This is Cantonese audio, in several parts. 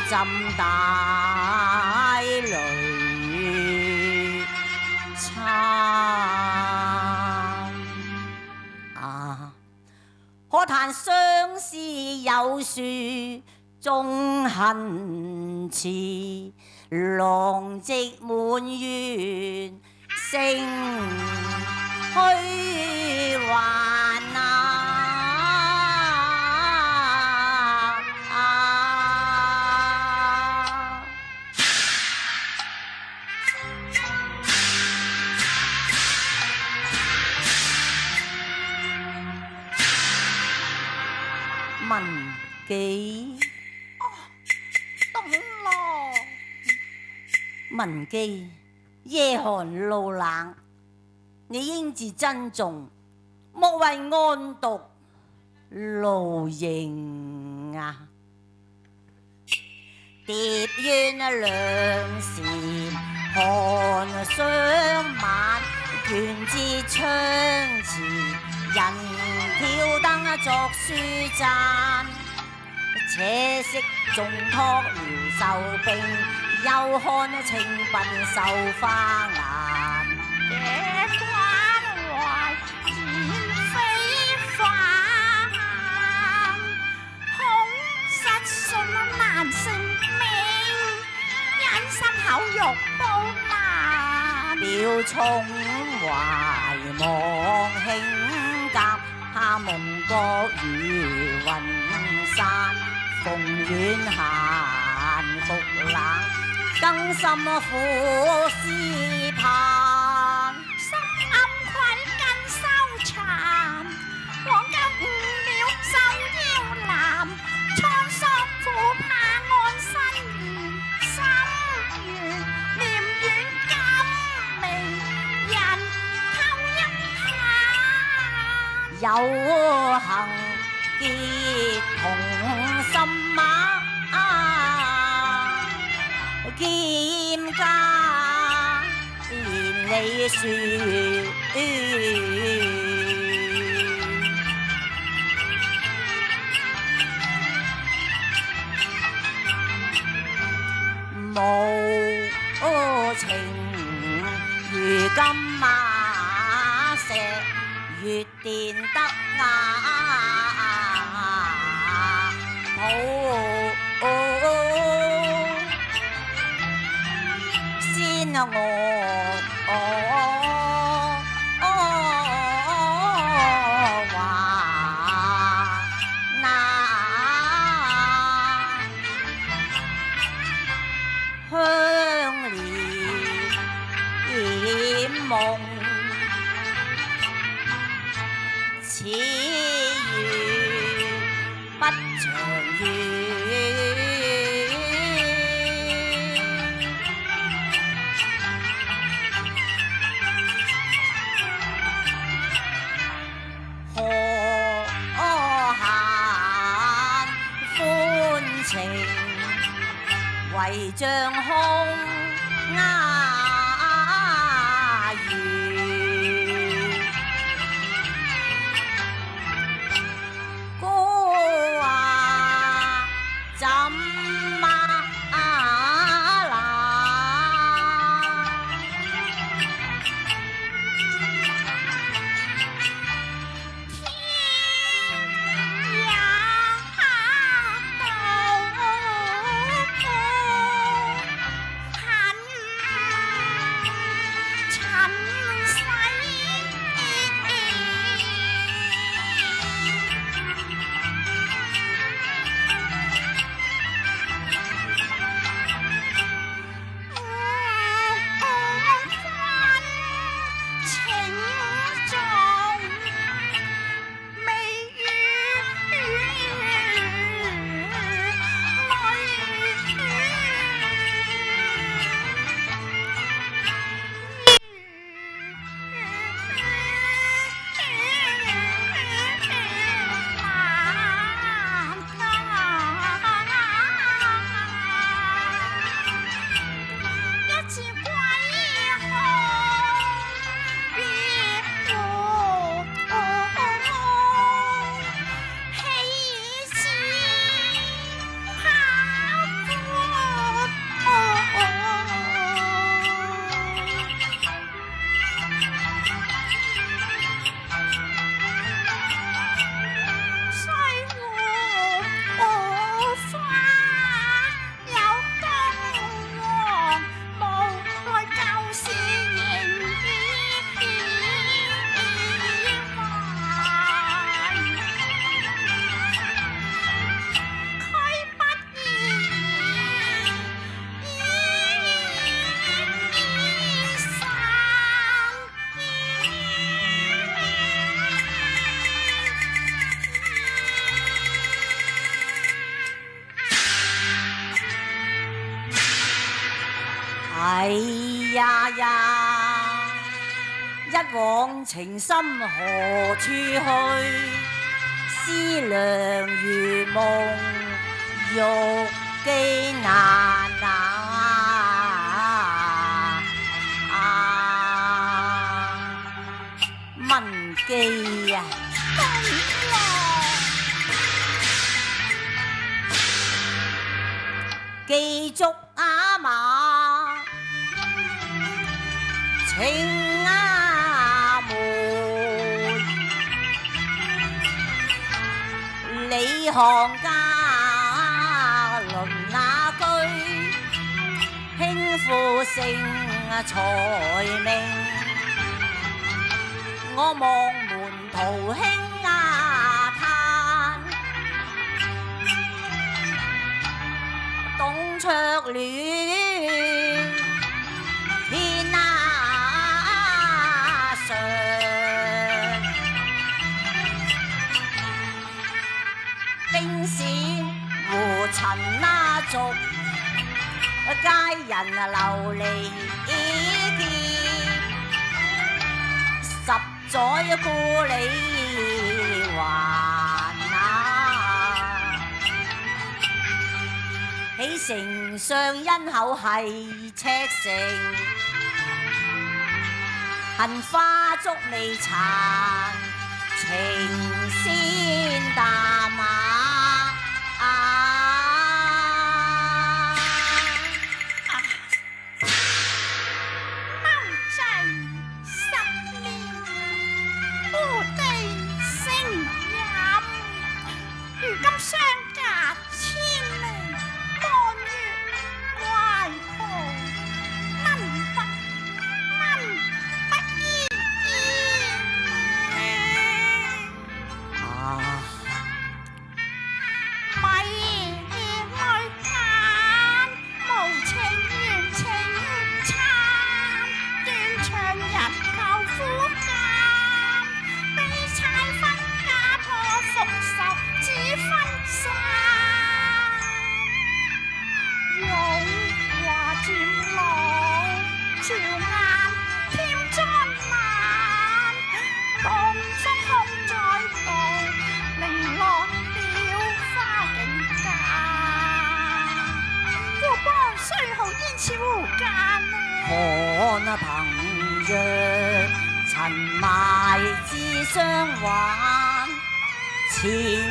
浸大淚餐啊！可嘆相思有樹終恨遲，狼藉滿園成虛幻啊！文姬，凍咯！文姬，夜寒路冷，你應自珍重，莫為安獨露營啊！蝶怨兩時寒霜晚，斷至窗前人挑燈作書讚，且惜重託療壽病，又看清鬢繡花顏。夜關懷燕飛返，恐失信難成命，忍心口欲都難。表衷懷望輕甲，怕夢覺如雲散，逢遠閒復冷，更甚苦思盼。心暗愧更羞慚，往今誤了受邀男，蒼桑苦怕安身緣，心緣念遠今未人偷一盼。有幸結同心馬，兼加連理樹，無情如今馬石月電得雅，為像空鴉魚，哥話怎麼啦？哎呀呀！一往情深何處去？思量如夢，欲寄難問記啊！記足阿媽情阿妹，李行家論那句，輕負盛財命，我望門徒兄啊嘆，董卓戀天上，兵閃胡塵族，佳人流離劫，十載故里還喜丞相因口係赤誠，恨花燭未殘，情先淡貓仔10年，故地聲飲，如今相隔千里，望月怪抱，能不朝間看憑若塵霾自相還，千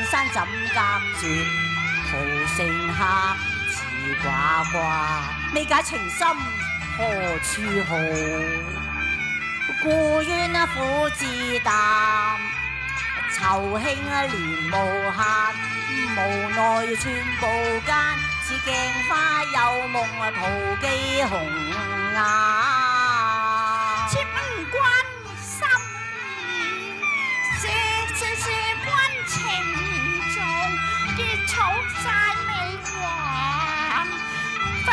山怎隔絕，桃城客似呱呱。未解情深何處好？故怨苦自淡，酬興連無限。無奈寸步間，似鏡花有夢陶記紅顏。切唔關心意，謝君情重，結草債未還，分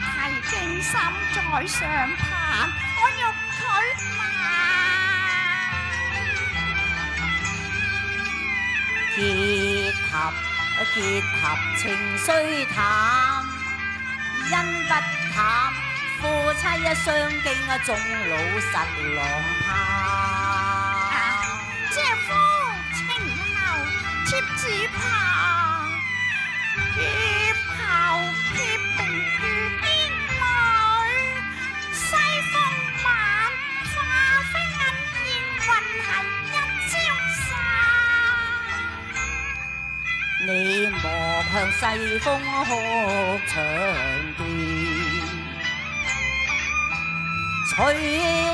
提驚心在上攀，我欲拒慢。結合情雖淡，因不淡，夫妻相敬終老實郎盼。姐夫情後妾子怕，協後協定如煙女，西風晚花飛銀煙雲係一朝散。你莫向西風哭長斷，取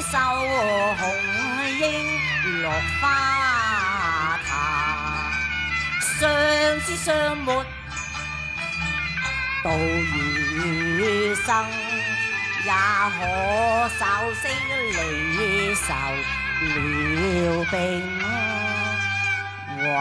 秀紅英落花壇，相知相沒到餘生，也可稍息離愁了冰華。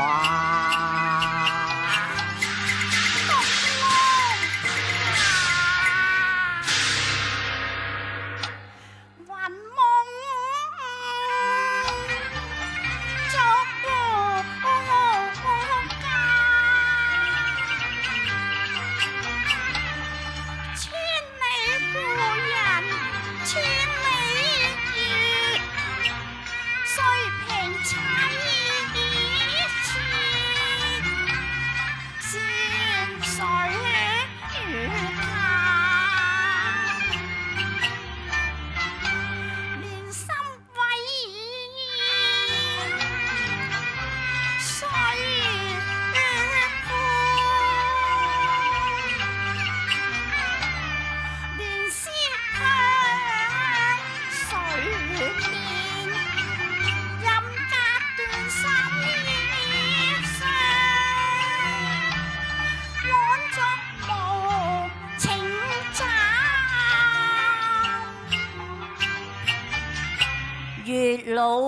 月老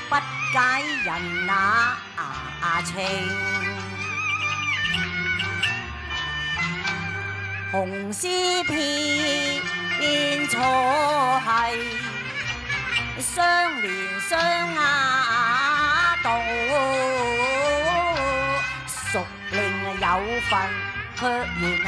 不解人那情，紅絲片錯係相連相壓道，熟令有份卻緣下。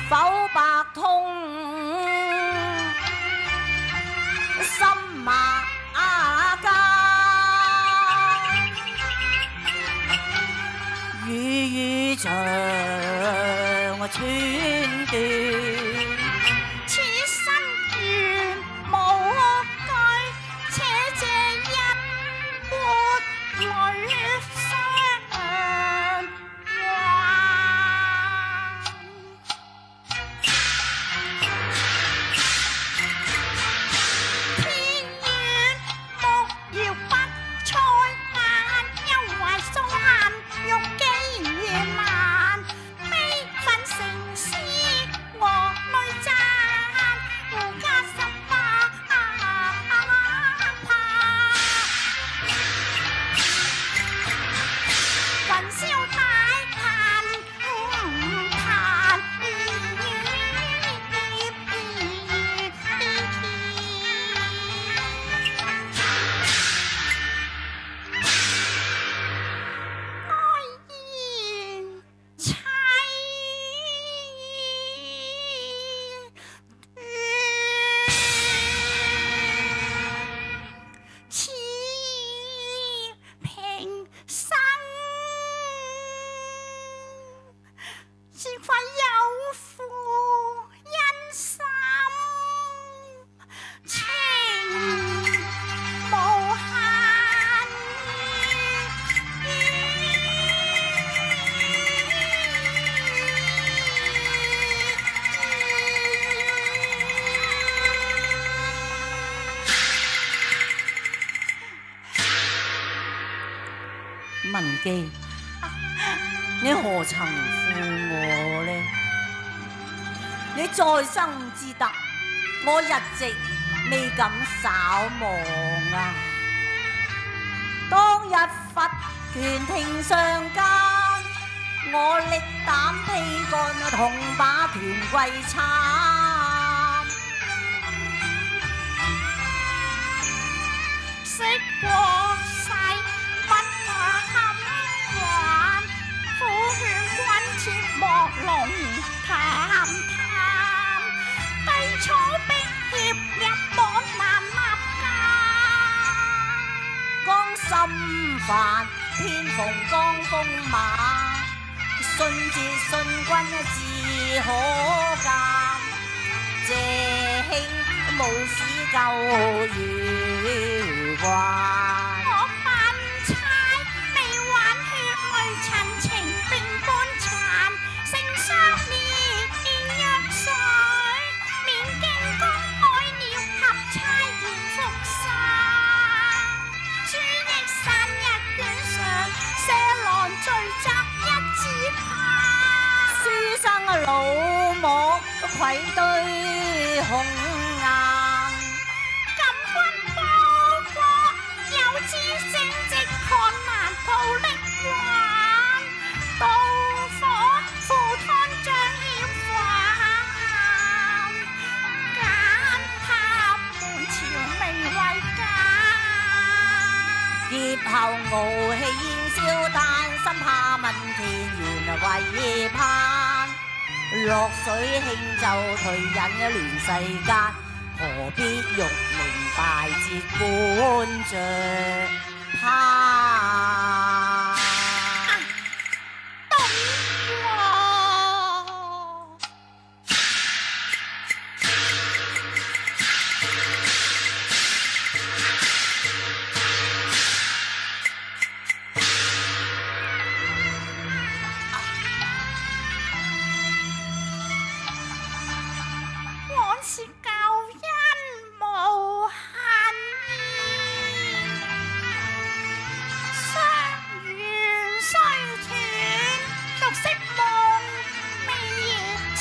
否白通心馬間，雨長寸斷，此心願無據，且借一潑淚相還。文姬，你何曾負我呢？你再生之德，我一直未敢稍忘啊！當日佛權庭上間，我力膽披幹，同把權貴參。識過世不怕堪還，苦勸君切莫龍談談，低草逼脅入網難立架。剛心煩，偏逢江風馬，信節信君自可鑑。謝兄無使救餘患。我笨差未挽血淚陳情並半殘，成雙烈若水，面經公愛了合差言復散。書益散一卷上，舍郎聚集一字旁。書生老母愧對紅顏。禁軍報國，有知正直看難圖力還，妒火赴湯將險犯，簡塔本朝未為家。劫後傲氣煙消但生怕問田園為盼。落水輕舟退隱亂世間，何必欲明大節觀着盼。懂喎。往事舊恩無恨意，相緣雖斷，獨惜夢未殘。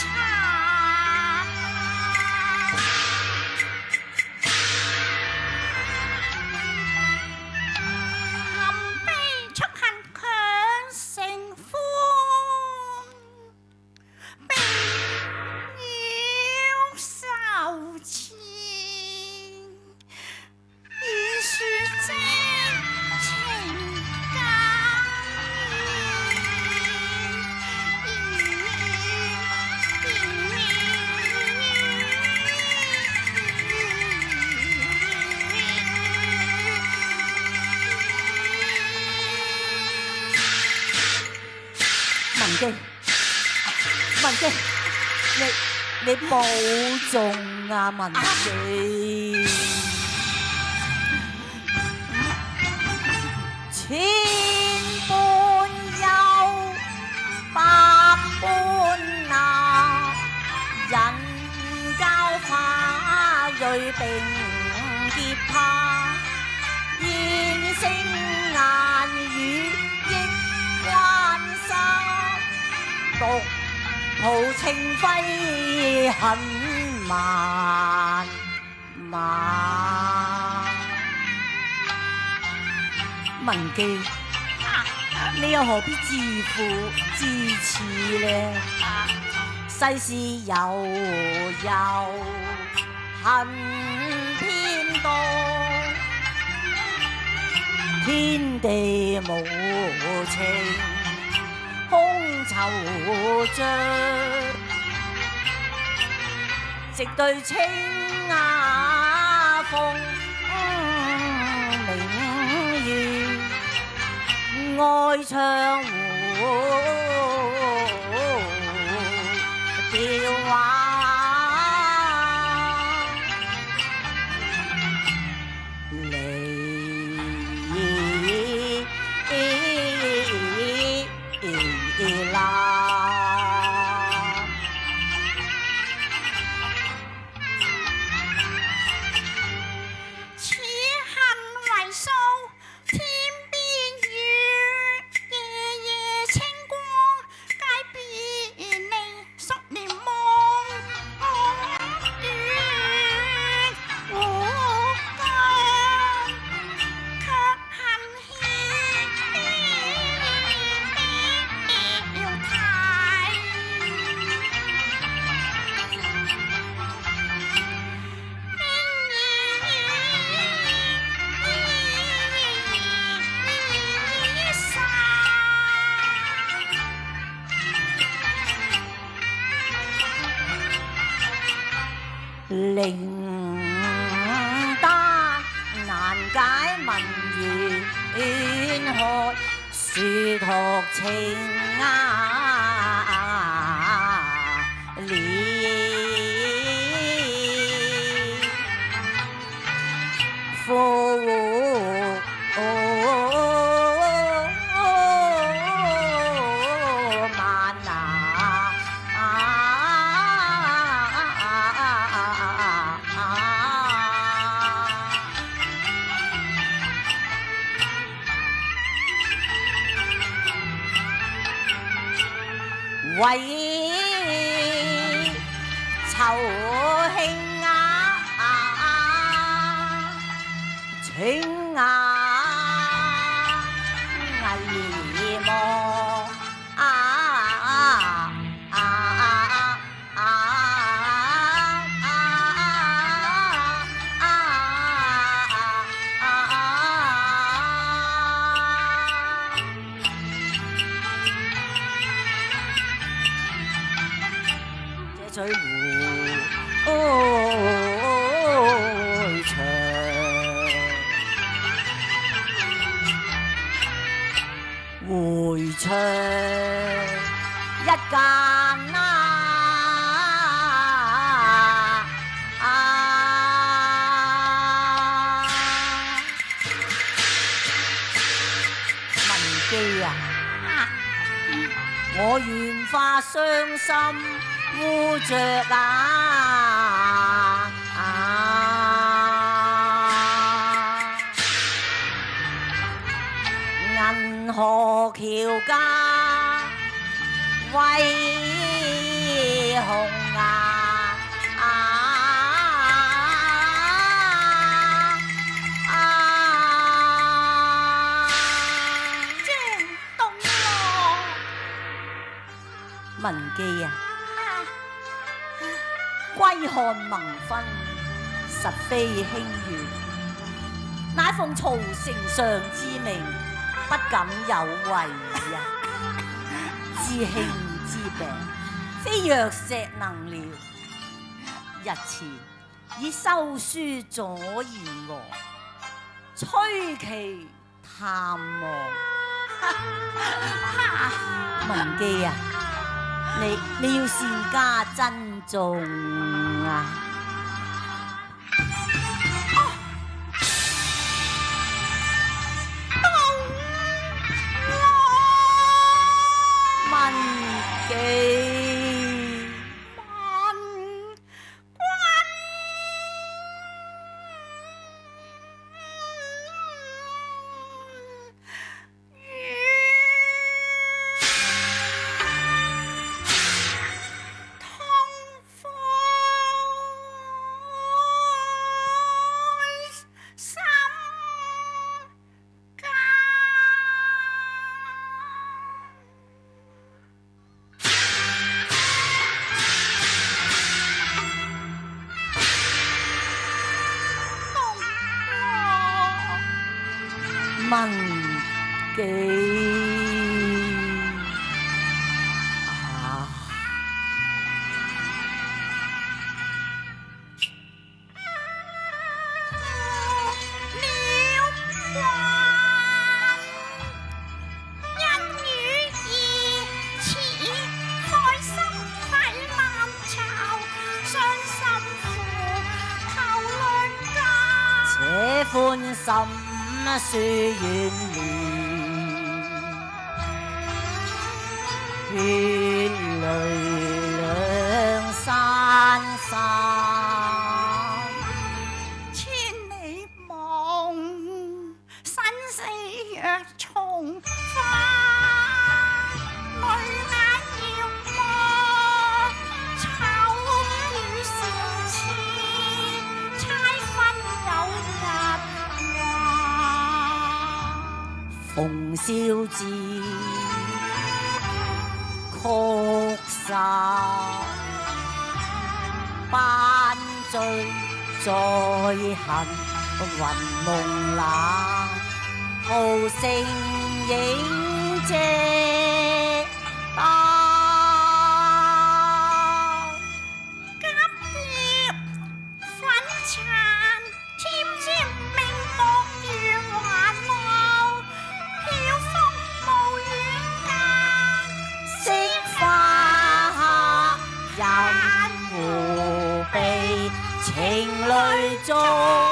含悲促恨強成歡，悲了愁纏，已說真情文姬，文姬，你保重啊，文姬。千般憂，百般難，人交花蕊並結他，燕聲雁語益關心，獨抱清輝很漫漫。文姬，你又何必自負自恃呢？世事悠悠，恨偏多，天地無情，空惆悵，直對青瓦鳳明月，愛唱胡調話。此恨為數天邊遠，靈丹難解文言學，殊途情為酬興情危望這水湖長，回唱一間文姬啊，我願化傷心污着銀河橋家為紅正東咯，文姬啊，歸漢盟婚，實非輕願，乃奉曹丞相之命，不敢有違呀。知兄之病，非藥石能療。日前已修書左賢王，催其探望。文姬啊，你要善加珍重啊！文姬。文姬啊，因與義似開心愧難酬，傷心苦求鄰家，且歡心書遠亂，血淚兩山山，千里望生死若重花，淚眼遙望秋雨成千，猜分有日馮小志曲殺班罪再恨雲夢冷，豪盛影借當，急跌淚中。